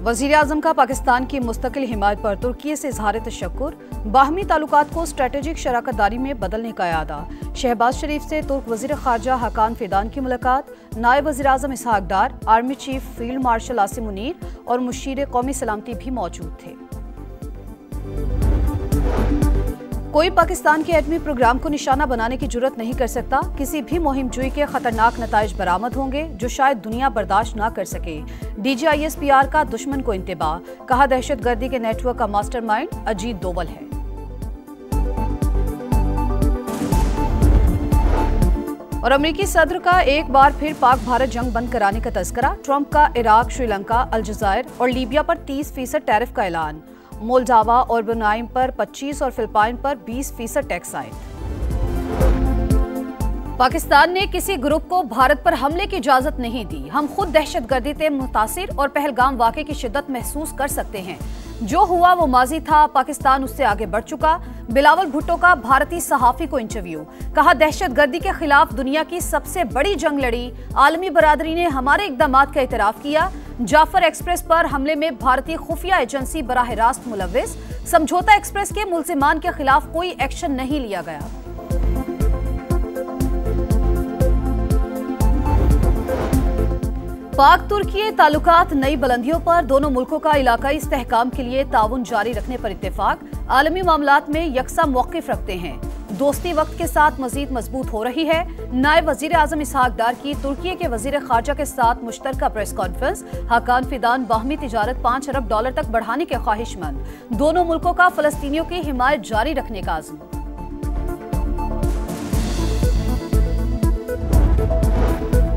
वज़ीर-ए-आज़म का पाकिस्तान की मुस्तकिल हिमायत पर तुर्की से इज़हार तशक्कुर, बाहमी ताल्लुकात को स्ट्रेटेजिक शराकत दारी में बदलने का इरादा। शहबाज शरीफ से तुर्क वज़ीर ख़ारजा हकान फिदान की मुलाकात। नायब वज़ीर-ए-आज़म Ishaq Dar, army chief field marshal Asim Munir और मुशीर कौमी सलामती भी मौजूद थे। कोई पाकिस्तान के एटमी प्रोग्राम को निशाना बनाने की जुर्रत नहीं कर सकता। किसी भी मुहिम जुई के खतरनाक नताइज बरामद होंगे जो शायद दुनिया बर्दाश्त ना कर सके। DGISPR का दुश्मन को इंतबाह, कहा दहशतगर्दी के नेटवर्क का मास्टरमाइंड अजीत दोवल है। और अमेरिकी सदर का एक बार फिर पाक भारत जंग बंद कराने का तज़किरा। ट्रंप का इराक, श्रीलंका, अलजायर और लीबिया पर 30% टैरिफ का ऐलान। मोल्डावा और ब्रुनाई पर 25 और फिलिपाइन पर 20% टैक्स आए। पाकिस्तान ने किसी ग्रुप को भारत पर हमले की इजाजत नहीं दी। हम खुद दहशतगर्दी से मुतासिर और पहलगाम वाक़े की शिद्दत महसूस कर सकते हैं। जो हुआ वो माजी था, पाकिस्तान उससे आगे बढ़ चुका। बिलावल भुट्टो का भारतीय सहाफ़ी को इंटरव्यू, कहा दहशतगर्दी के खिलाफ दुनिया की सबसे बड़ी जंग लड़ी। आलमी बरादरी ने हमारे इक़दामात का एतराफ़ किया। जाफर एक्सप्रेस पर हमले में भारतीय खुफिया एजेंसी बराह रास्त मुलव्विस। समझौता एक्सप्रेस के मुल्जिमान के खिलाफ कोई एक्शन नहीं लिया गया। पाक तुर्की ताल्लुकात नई बुलंदियों पर, दोनों मुल्कों का इलाकाई इस्तेहकाम के लिए ताउन जारी रखने पर इत्तेफाक। आलमी मामलात में यकसा मौक़िफ़ रखते हैं। दोस्ती वक्त के साथ मजीद मजबूत हो रही है। नायब वज़ीर-ए-आज़म इसहाक डार की तुर्की के वज़ीर ख़ारजा के साथ मुश्तरका प्रेस कॉन्फ्रेंस। हकान फिदान बाहमी तिजारत $5 अरब तक बढ़ाने के ख्वाहिशमंद। दोनों मुल्कों का फ़लस्तीनियों की हिमायत जारी रखने का आज़म।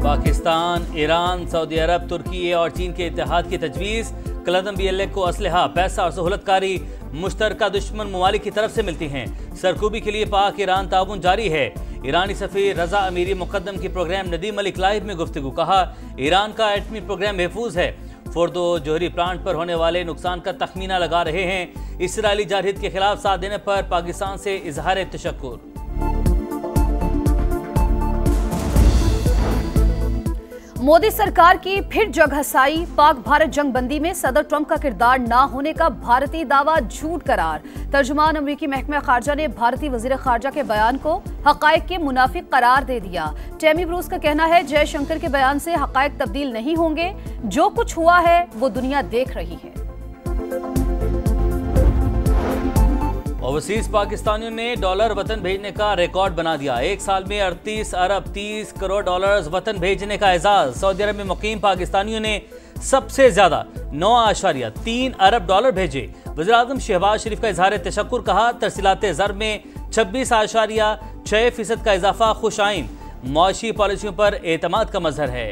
पाकिस्तान, ईरान, सऊदी अरब, तुर्की और चीन के इत्तेहाद की तजवीज़। कलदम BLA को असलहा, पैसा और सहूलतकारी मुश्तरका दुश्मन ममालिक की तरफ से मिलती हैं। सरकूबी के लिए पाक ईरान ताउन जारी है। ईरानी सफ़ीर रजा अमीरी मुक़द्दम की प्रोग्राम नदीम मलिक लाइव में गुफ्तगू, कहा ईरान का एटमी प्रोग्राम महफूज है। फोर्दो जोहरी प्लांट पर होने वाले नुकसान का तखमीना लगा रहे हैं। इसराइली जारहिद के खिलाफ साथ देने पर पाकिस्तान से इजहार तशक्कुर। मोदी सरकार की फिर जगहसाई। पाक भारत जंग बंदी में सदर ट्रंप का किरदार ना होने का भारतीय दावा झूठ करार। तर्जुमान अमरीकी महकमा खारजा ने भारतीय वजीर खारजा के बयान को हकायक के मुनाफिक करार दे दिया। टेमी ब्रूस का कहना है जयशंकर के बयान से हकायक तब्दील नहीं होंगे। जो कुछ हुआ है वो दुनिया देख रही है। ओवरसीज पाकिस्तानियों ने डॉलर वतन भेजने का रिकॉर्ड बना दिया। एक साल में 38 अरब 30 करोड़ डॉलर वतन भेजने का एजाज। सऊदी अरब में मुकीम पाकिस्तानियों ने सबसे ज्यादा 9.3 अरब डॉलर भेजे। वज़ीर-ए-आज़म शहबाज शरीफ का इजहार तशक्कुर, कहा तरसीलात ज़र में 26.6% का इजाफा खुश आइन। मुआशी पॉलिसियों पर एतमाद का मजहर है।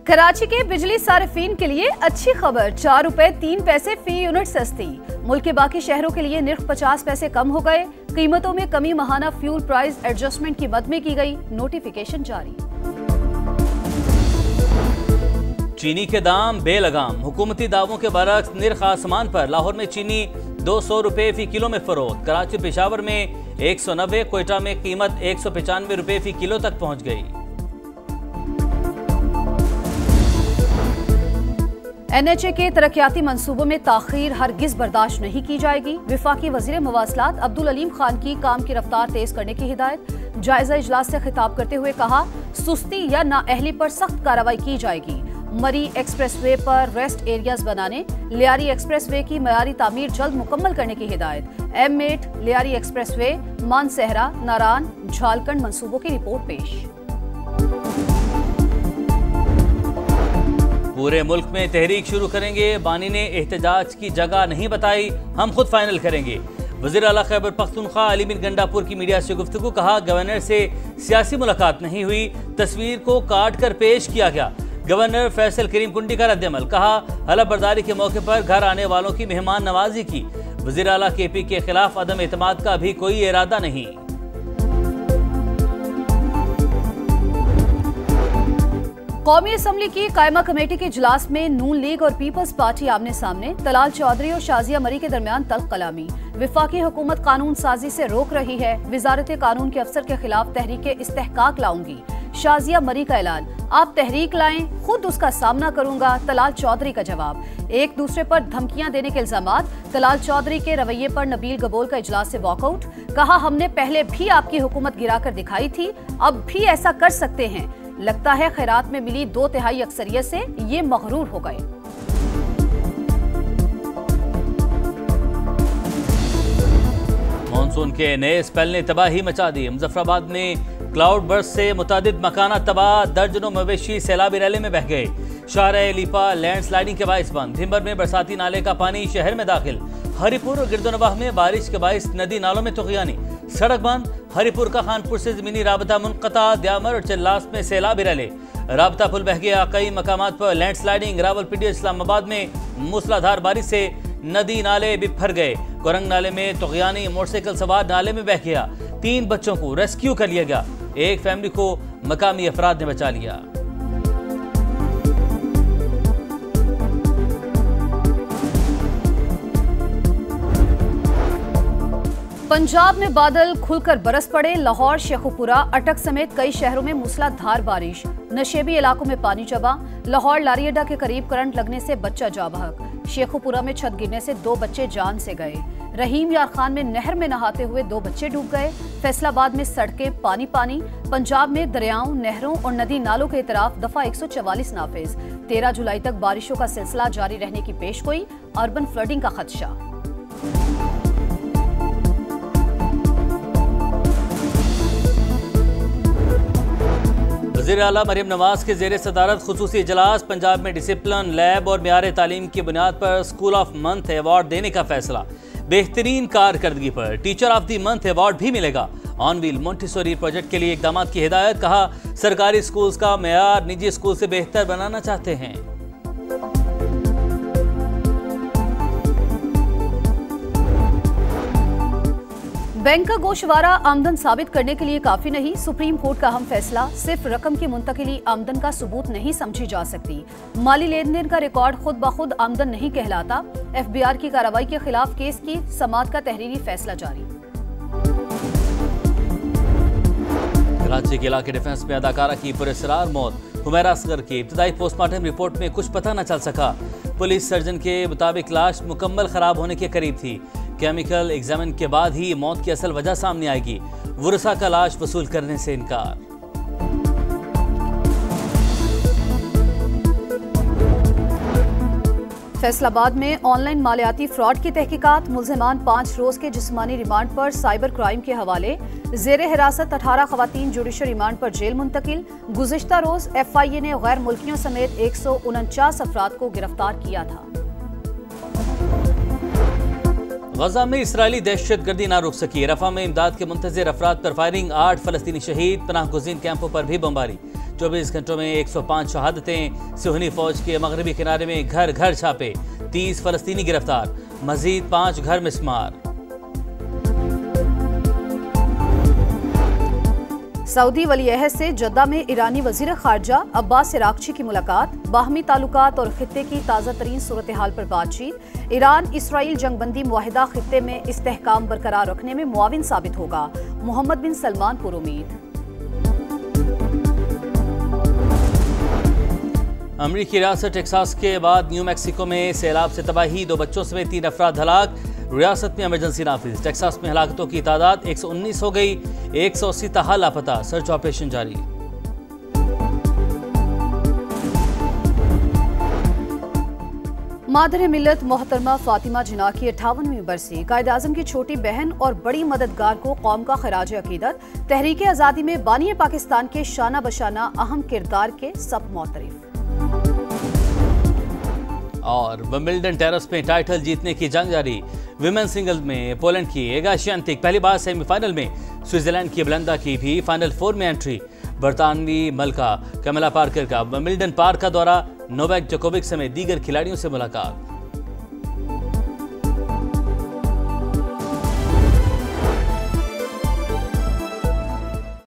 कराची के बिजली सारिफीन के लिए अच्छी खबर, ₹4.03 फी यूनिट सस्ती। मुल्क के बाकी शहरों के लिए निर्ख 50 पैसे कम हो गए। कीमतों में कमी माहाना फ्यूल प्राइस एडजस्टमेंट की मद में की गई। नोटिफिकेशन जारी। चीनी के दाम बेलगाम, हुकूमती दावों के बरक्स निर्ख आसमान पर। लाहौर में चीनी ₹200 फी किलो में फरोख्त। कराची पेशावर में 190, कोयटा में कीमत ₹195 फी किलो तक पहुंच गई। NHA के तरक्याती मंसूबों में ताखीर हरगिज बर्दाश्त नहीं की जाएगी। विफाकी वजीर मवासलात अब्दुल अलीम खान की काम की रफ्तार तेज करने की हिदायत। जायजा इजलास से खिताब करते हुए कहा सुस्ती या नाअहली पर सख्त कार्रवाई की जाएगी। मरी एक्सप्रेसवे पर रेस्ट एरियाज बनाने, लियारी एक्सप्रेसवे की मयारी तामीर जल्द मुकम्मल करने की हिदायत। M8 लियारी एक्सप्रेसवे, मानसहरा, नारान, झालकंड मंसूबों की रिपोर्ट पेश। पूरे मुल्क में तहरीक शुरू करेंगे। बानी ने एहतजाज की जगह नहीं बताई, हम खुद फाइनल करेंगे। वज़ीर आला खैबर पख्तूनख्वा अली बिन गंडापुर की मीडिया से गुफ्तगू, कहा गवर्नर से सियासी मुलाकात नहीं हुई, तस्वीर को काट कर पेश किया गया। गवर्नर फैसल करीम कुंडी का रद्दअमल, कहा हलफ बर्दारी के मौके पर घर आने वालों की मेहमान नवाजी की। वज़ीर आला KP के खिलाफ अदम एतमाद का भी कोई इरादा नहीं। कौमी असम्बली की कायमा कमेटी के इजलास में नून लीग और पीपल्स पार्टी आमने सामने। तलाल चौधरी और शाजिया मरी के दरमियान तल्ख कलामी। विफाकी हुकूमत कानून साजी से रोक रही है। वजारत कानून के अफसर के खिलाफ तहरीक इस्तेहकाक लाऊंगी। शाजिया मरी का ऐलान, आप तहरीक लाएं, खुद उसका सामना करूंगा, तलाल चौधरी का जवाब। एक दूसरे पर धमकियां देने के इल्जामात, तलाल चौधरी के रवैये पर नबील गबोल का इजलास से वॉकआउट, कहा हमने पहले भी आपकी हुकूमत गिराकर दिखाई थी, अब भी ऐसा कर सकते हैं। लगता है खैरात में मिली 2/3 अक्सरियत से ये मगरूर हो गए। मानसून के नए स्पेल ने तबाही मचा दी। मुजफ्फराबाद में क्लाउड बर्स्ट से मुतादिद मकाना तबाह, दर्जनों मवेशी सैलाबी रैली में बह गए। शाहराह लीपा लैंडस्लाइडिंग के बाइस बंद। भिंबर में बरसाती नाले का पानी शहर में दाखिल। हरिपुर और गिरदोनवाह में बारिश के बाइस नदी नालों में तुग़यानी। सड़क बंद। हरिपुर का खानपुर से जमीनी राबता मुनक़ता। द्यामर और चिल्लास में सैलाबी रैली। राबता पुल बह गया। कई मकामात पर लैंडस्लाइडिंग। रावलपिंडी इस्लामाबाद में मूसलाधार बारिश से नदी नाले बिफर गए। कोरंग नाले में तुग़यानी। मोटरसाइकिल सवार नाले में बह गया। 3 बच्चों को रेस्क्यू कर लिया गया। एक फैमिली को मकामी अफराद ने बचा लिया। पंजाब में बादल खुलकर बरस पड़े। लाहौर, शेखुपुरा, अटक समेत कई शहरों में मूसलाधार बारिश। नशेबी इलाकों में पानी जमा। लाहौर लारी अड्डा के करीब करंट लगने से बच्चा जाँ बहक। शेखुपुरा में छत गिरने से 2 बच्चे जान से गए। रहीम यार खान में नहर में नहाते हुए 2 बच्चे डूब गए। फैसलाबाद में सड़कें पानी पानी। पंजाब में दरियाओं, नहरों और नदी नालों के इतराफ दफा 144 नाफिज। 13 जुलाई तक बारिशों का सिलसिला जारी रहने की पेशगोई। अर्बन फ्लडिंग का खदशा। वज़ीर आला मरियम नवाज के ज़ेरे सदारत खुसूसी इजलास। पंजाब में डिसिप्लिन, लैब और मियार तालीम की बुनियाद पर स्कूल ऑफ मंथ अवार्ड देने का फैसला। बेहतरीन कारकर्दगी पर teacher of the month award भी मिलेगा। ऑन व्हील मोंटेसोरी प्रोजेक्ट के लिए इकदाम की हिदायत। कहा सरकारी स्कूल्स का मेयार निजी स्कूल से बेहतर बनाना चाहते हैं। बैंक का गोशवारा आमदन साबित करने के लिए काफी नहीं। सुप्रीम कोर्ट का अहम फैसला, सिर्फ रकम की मुंतकिली आमदन का सबूत नहीं समझी जा सकती। माली लेन देन का रिकॉर्ड खुद ब खुद आमदन नहीं कहलाता। FBI की कार्रवाई के खिलाफ केस की समाअत का तहरीरी फैसला जारी। कराची के इलाके डिफेंस में अदाकारा की पुरस्कार मौत। हुमैरा असगर की इब्तदाई पोस्टमार्टम रिपोर्ट में कुछ पता न चल सका। पुलिस सर्जन के मुताबिक लाश मुकम्मल खराब होने के करीब थी। केमिकल एग्जामिन के बाद ही मौत की असल वजह सामने आएगी। वुरसा का लाश वसूल करने से इनकार। फैसलाबाद में ऑनलाइन मालियाती फ्रॉड की तहकीकात। मुल्जिमान 5 रोज के जिस्मानी रिमांड पर साइबर क्राइम के हवाले। जेरे हिरासत 18 खवातीन जुडिशल रिमांड पर जेल मुंतकिल। गुज़िश्ता रोज FIA ने गैर मुल्कियों समेत 149 अफराद को गिरफ्तार किया था। गजा में इसराइली दहशतगर्दी ना रुक सकी। रफा में इमदाद के मुंतज़िर अफराद पर फायरिंग। 8 फलस्तीनी शहीद। पनाह गुज़ीन कैंपों पर भी बमबारी। 24 घंटों में 105 शहादतें। सिहनी फौज के मगरबी किनारे में घर घर छापे। 30 फलस्तीनी गिरफ्तार। मजीद 5 घर मिस्मार। सऊदी वली-ए-अहद से जद्दा में ईरानी वजीर खारजा अब्बास इराक्ची की मुलाकात। बाहमी ताल्लुकात और खित्ते की ताज़ा तरीन सूरत हाल पर बातचीत। ईरान इसराइल जंगबंदी मुआहिदा खित्ते में इस्तेहकाम बरकरार रखने में मुआविन साबित होगा। मोहम्मद बिन सलमान पुरुमीद। अमरीकी रियासत टेक्सास के बाद न्यू मैक्सिको में सैलाब से तबाही। 2 बच्चों समेत 3 अफराद हलाक। रियासत में इमरजेंसी नाफिज। टेक्सास में हलाकतों की तादाद 119 हो गई। 180 ताहाल लापता। सर्च ऑपरेशन जारी। मादर मिल्लत मोहतरमा फातिमा जिन्ना की 58वीं बरसी। कायद आज़म की छोटी बहन और बड़ी मददगार को कौम का खराज अकीदत। तहरीक आज़ादी में बानी पाकिस्तान के शाना बशाना अहम किरदार के सब मोतरिफ। और विंबलडन टेनिस में टाइटल जीतने की जंग जारी। विमेन सिंगल में पोलैंड की एगा श्वांतेक पहली बार सेमीफाइनल में। स्विट्जरलैंड की ब्लेंडा की भी फाइनल 4 में एंट्री। बरतानवी मलका कैमिला पार्कर का विंबलडन पार्क का दौरा। नोवाक जोकोविक समेत दीगर खिलाड़ियों से मुलाकात।